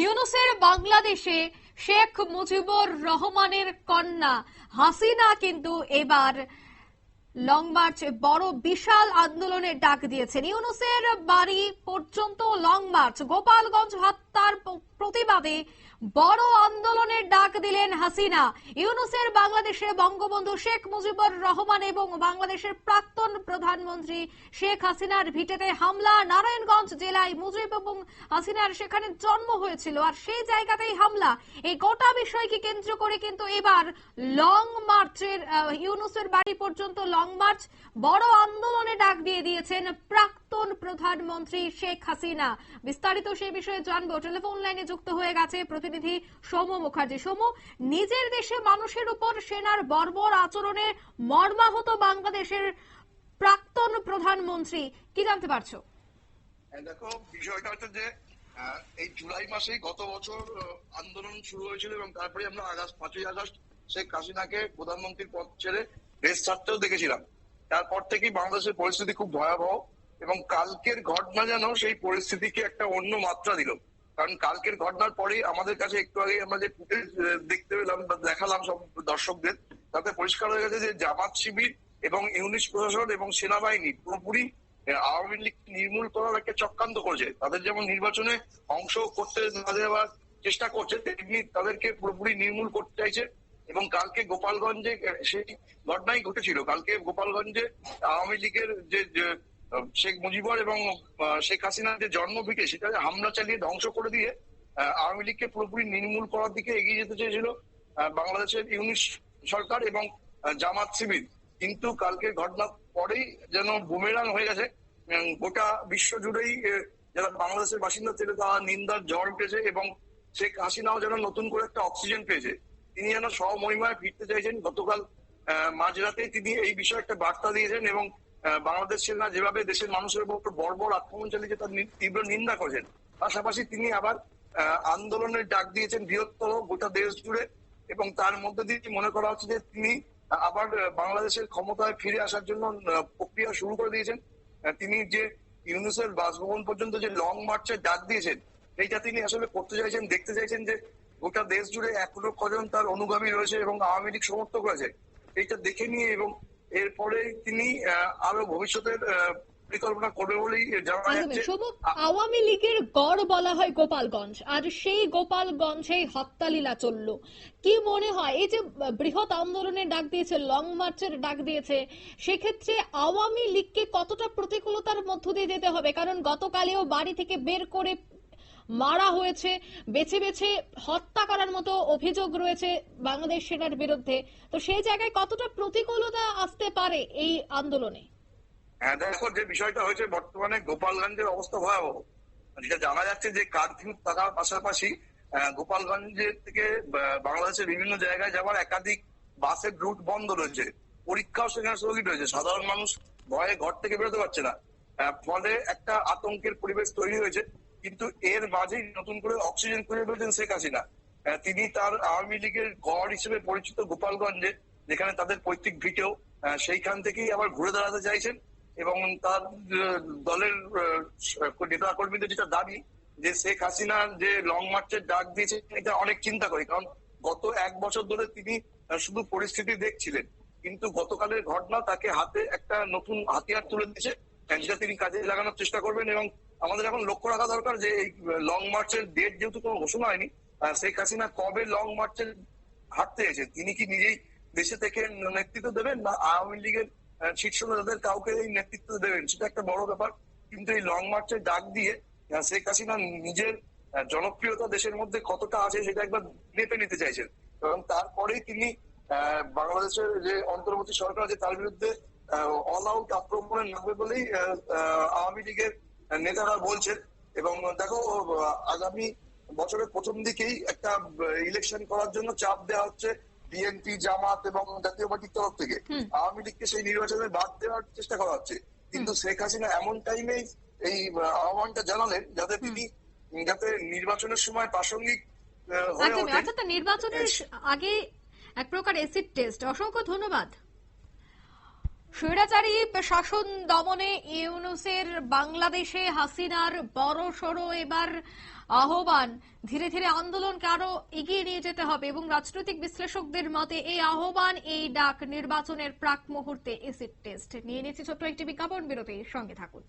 ইউনূসের বাংলাদেশে শেখ মুজিবুর রহমানের কন্যা হাসিনা কিন্তু এবার লং মার্চ বড় বিশাল আন্দোলনের ডাক দিয়েছেন। ইউনূসের বাড়ি পর্যন্ত লং মার্চ, গোপালগঞ্জ হত্যার প্রতিবাদে বড় আন্দোলনের ডাক দিলেন হাসিনা। ইউনূসের বাংলাদেশে বঙ্গবন্ধু শেখ মুজিবুর রহমান এবং বাংলাদেশের প্রাক্তন প্রধানমন্ত্রী শেখ হাসিনার ভিটেতে হামলা। নারায়ণগঞ্জ জেলায় মুজিব এবং হাসিনার সেখানে জন্ম হয়েছিল, আর সেই জায়গাতেই হামলা। এই গোটা বিষয়কে কেন্দ্র করে কিন্তু এবার লং মার্চের, ইউনূসের বাড়ি পর্যন্ত লং মার্চ, বড় আন্দোলনে ডাক দিয়ে দিয়েছেন প্রাক্তন প্রধানমন্ত্রী শেখ হাসিনা। বিস্তারিত সেই বিষয়ে জানবো। টেলিফোন লাইনে যুক্ত হয়ে গেছে প্রতিনিধি সৌম্য মুখার্জি। সৌম্য, নিজের দেশে মানুষের উপর সেনার বর্বর আচরণে মর্মাহত বাংলাদেশের প্রাক্তন প্রধানমন্ত্রী, কি জানতে পারছো? দেখো, বিষয়টা হচ্ছে যে এই জুলাই মাসেই গত বছর আন্দোলন শুরু হয়েছিল এবং তারপরে আমরা 5ই আগস্ট শেখ হাসিনাকে প্রধানমন্ত্রীর পদ ছেড়ে দেশ ছাড়তেও দেখেছিলাম। তারপর থেকেই বাংলাদেশের পরিস্থিতি খুব ভয়াবহ এবং কালকের ঘটনা যেন সেই পরিস্থিতিকে একটা অন্য মাত্রা দিল। কারণ কালকের ঘটনার পরেই আমাদের কাছে একটু আগে আমরা যে ফুটেজ দেখতে পেলাম বা দেখালাম সব দর্শকদের, তাতে পরিষ্কার হয়ে গেছে যে জামাত শিবির এবং ইউনিশ প্রশাসন এবং সেনাবাহিনী পুরোপুরি আওয়ামী লীগ নির্মূল করার একটা চক্রান্ত করেছে। তাদের যেমন নির্বাচনে অংশ করতে না দেওয়ার চেষ্টা করছে, তেমনি তাদেরকে পুরোপুরি নির্মূল করতে চাইছে। এবং কালকে গোপালগঞ্জে সেই ঘটনাই ঘটেছিল। কালকে গোপালগঞ্জে আওয়ামী লীগের যে শেখ মুজিবুর এবং শেখ হাসিনার যে জন্মভিটে, সেটা হামলা চালিয়ে ধ্বংস করে দিয়ে আওয়ামী লীগকে পুরোপুরি নির্মূল করার দিকে এগিয়ে যেতে চেয়েছিল বাংলাদেশের ইউনিশ সরকার এবং জামাত শিবির। কিন্তু কালকের ঘটনার পরেই যেন বুমেরাং হয়ে গেছে। গোটা বিশ্ব জুড়েই যারা বাংলাদেশের বাসিন্দা ছিল তারা নিন্দার ঝড় উঠেছে এবং শেখ হাসিনাও যেন নতুন করে একটা অক্সিজেন পেয়েছে। তিনি যেন স্বমহিমায় ফিরতে চাইছেন। গতকাল মাঝরাতে তিনি এই বিষয়ে একটা বার্তা দিয়েছেন এবং বাংলাদেশ সেনা যেভাবে দেশের মানুষের উপর বর্বর আক্রমণ চালিয়েছে তার তীব্র নিন্দা করেছেন। পাশাপাশি তিনি আবার আন্দোলনের ডাক দিয়েছেন বৃহত্তর গোটা দেশ জুড়ে এবং তার মধ্যে দিয়ে মনে করা হচ্ছে যে তিনি আবার বাংলাদেশের ক্ষমতায় ফিরে আসার জন্য প্রক্রিয়া শুরু করে দিয়েছেন। তিনি যে ইউনূসের বাসভবন পর্যন্ত যে লং মার্চের ডাক দিয়েছেন, এইটা তিনি আসলে করতে চাইছেন, দেখতে চাইছেন যে গোটা দেশ জুড়ে এখনো কজন তার অনুগামী রয়েছে এবং আওয়ামী লীগ সমর্থক রয়েছে, এইটা দেখে নিয়ে এবং এরপরে তিনি আরো ভবিষ্যতের পরিকল্পনা করবে বলেই জানা যাচ্ছে। আওয়ামী লীগের গড় বলা হয় গোপালগঞ্জ, আর সেই গোপালগঞ্জে হত্যালীলা চললো। কি মনে হয়, এই যে বৃহৎ আন্দোলনের ডাক দিয়েছে, লং মার্চের ডাক দিয়েছে, সেক্ষেত্রে আওয়ামী লীগকে কতটা প্রতিকূলতার মধ্য দিয়ে যেতে হবে? কারণ গতকালেও বাড়ি থেকে বের করে মারা হয়েছে, বেছে বেছে হত্যা করার মতো অভিযোগ রয়েছে বাংলাদেশ সেনার বিরুদ্ধে। তো সেই জায়গায় কতটা প্রতিকূলতা আসতে পারে এই আন্দোলনে? হ্যাঁ, দেখো, যে বিষয়টা হয়েছে বর্তমানে গোপালগঞ্জের অবস্থা ভয়াবহ। যেটা জানা যাচ্ছে যে কারফিউ থাকার পাশাপাশি গোপালগঞ্জের থেকে বাংলাদেশের বিভিন্ন জায়গায় যাওয়ার একাধিক বাসের রুট বন্ধ রয়েছে। পরীক্ষাও সেখানে স্থগিত রয়েছে। সাধারণ মানুষ ভয়ে ঘর থেকে বেরোতে পারছে না। ফলে একটা আতঙ্কের পরিবেশ তৈরি হয়েছে। কিন্তু এর মাঝেই নতুন করে অক্সিজেন খুঁজে পেয়েছেন শেখ হাসিনা। তিনি তার আওয়ামী লীগের গড় হিসেবে পরিচিত গোপালগঞ্জে, যেখানে তাদের পৈতৃক ভিটেও, সেইখান থেকেই আবার ঘুরে দাঁড়াতে চাইছেন এবং তার দলের নেতা কর্মীদের যেটা দাবি যে শেখ হাসিনা যে লং মার্চের ডাক দিয়েছে এটা অনেক চিন্তা করি। কারণ গত 1 বছর ধরে তিনি শুধু পরিস্থিতি দেখছিলেন, কিন্তু গতকালের ঘটনা তাকে হাতে একটা নতুন হাতিয়ার তুলে দিয়েছে, যেটা তিনি কাজে লাগানোর চেষ্টা করবেন। এবং আমাদের এখন লক্ষ্য রাখা দরকার যে এই লং মার্চের ডেট যেহেতু কোনো ঘোষণা হয়নি, শেখ হাসিনা কবে লং মার্চের হাঁটতে এসেছে, তিনি কি নিজেই দেশে থেকে নেতৃত্ব দেবেন না আওয়ামী লীগের শীর্ষ নেতাদের কাউকে এই নেতৃত্ব দেবেন, সেটা একটা বড় ব্যাপার। কিন্তু এই লং মার্চের ডাক দিয়ে শেখ হাসিনা নিজের জনপ্রিয়তা দেশের মধ্যে কতটা আছে সেটা একবার মেপে নিতে চাইছেন এবং তারপরেই তিনি বাংলাদেশের যে অন্তর্বর্তী সরকার আছে তার বিরুদ্ধে অল আউট আক্রমণে নামবে বলেই আওয়ামী লীগের নেতারা বলছেন। এবং দেখো, আগামী বছরের প্রথম দিকেই একটা ইলেকশন করার জন্য চাপ দেওয়া হচ্ছে বিএনপি, জামাত এবং জাতীয় পার্টির তরফ থেকে। আওয়ামী লীগকে সেই নির্বাচনে বাদ দেওয়ার চেষ্টা করা হচ্ছে। কিন্তু শেখ হাসিনা এমন টাইমে এই আহ্বানটা জানালেন যাতে তিনি যাতে নির্বাচনের সময় প্রাসঙ্গিক হয়ে ওঠেন। অর্থাৎ নির্বাচনের আগে এক প্রকার এসিড টেস্ট। অসংখ্য ধন্যবাদ। স্বৈরাচারী শাসন দমনে ইউনূসের বাংলাদেশে হাসিনার বড়সড় এবার আহ্বান, ধীরে ধীরে আন্দোলনকে আরো এগিয়ে নিয়ে যেতে হবে এবং রাজনৈতিক বিশ্লেষকদের মতে এই আহ্বান, এই ডাক নির্বাচনের প্রাক মুহূর্তে এসিড টেস্ট। নিয়ে নিচ্ছি ছোট্ট একটি বিজ্ঞাপন বিরতি, সঙ্গে থাকুন।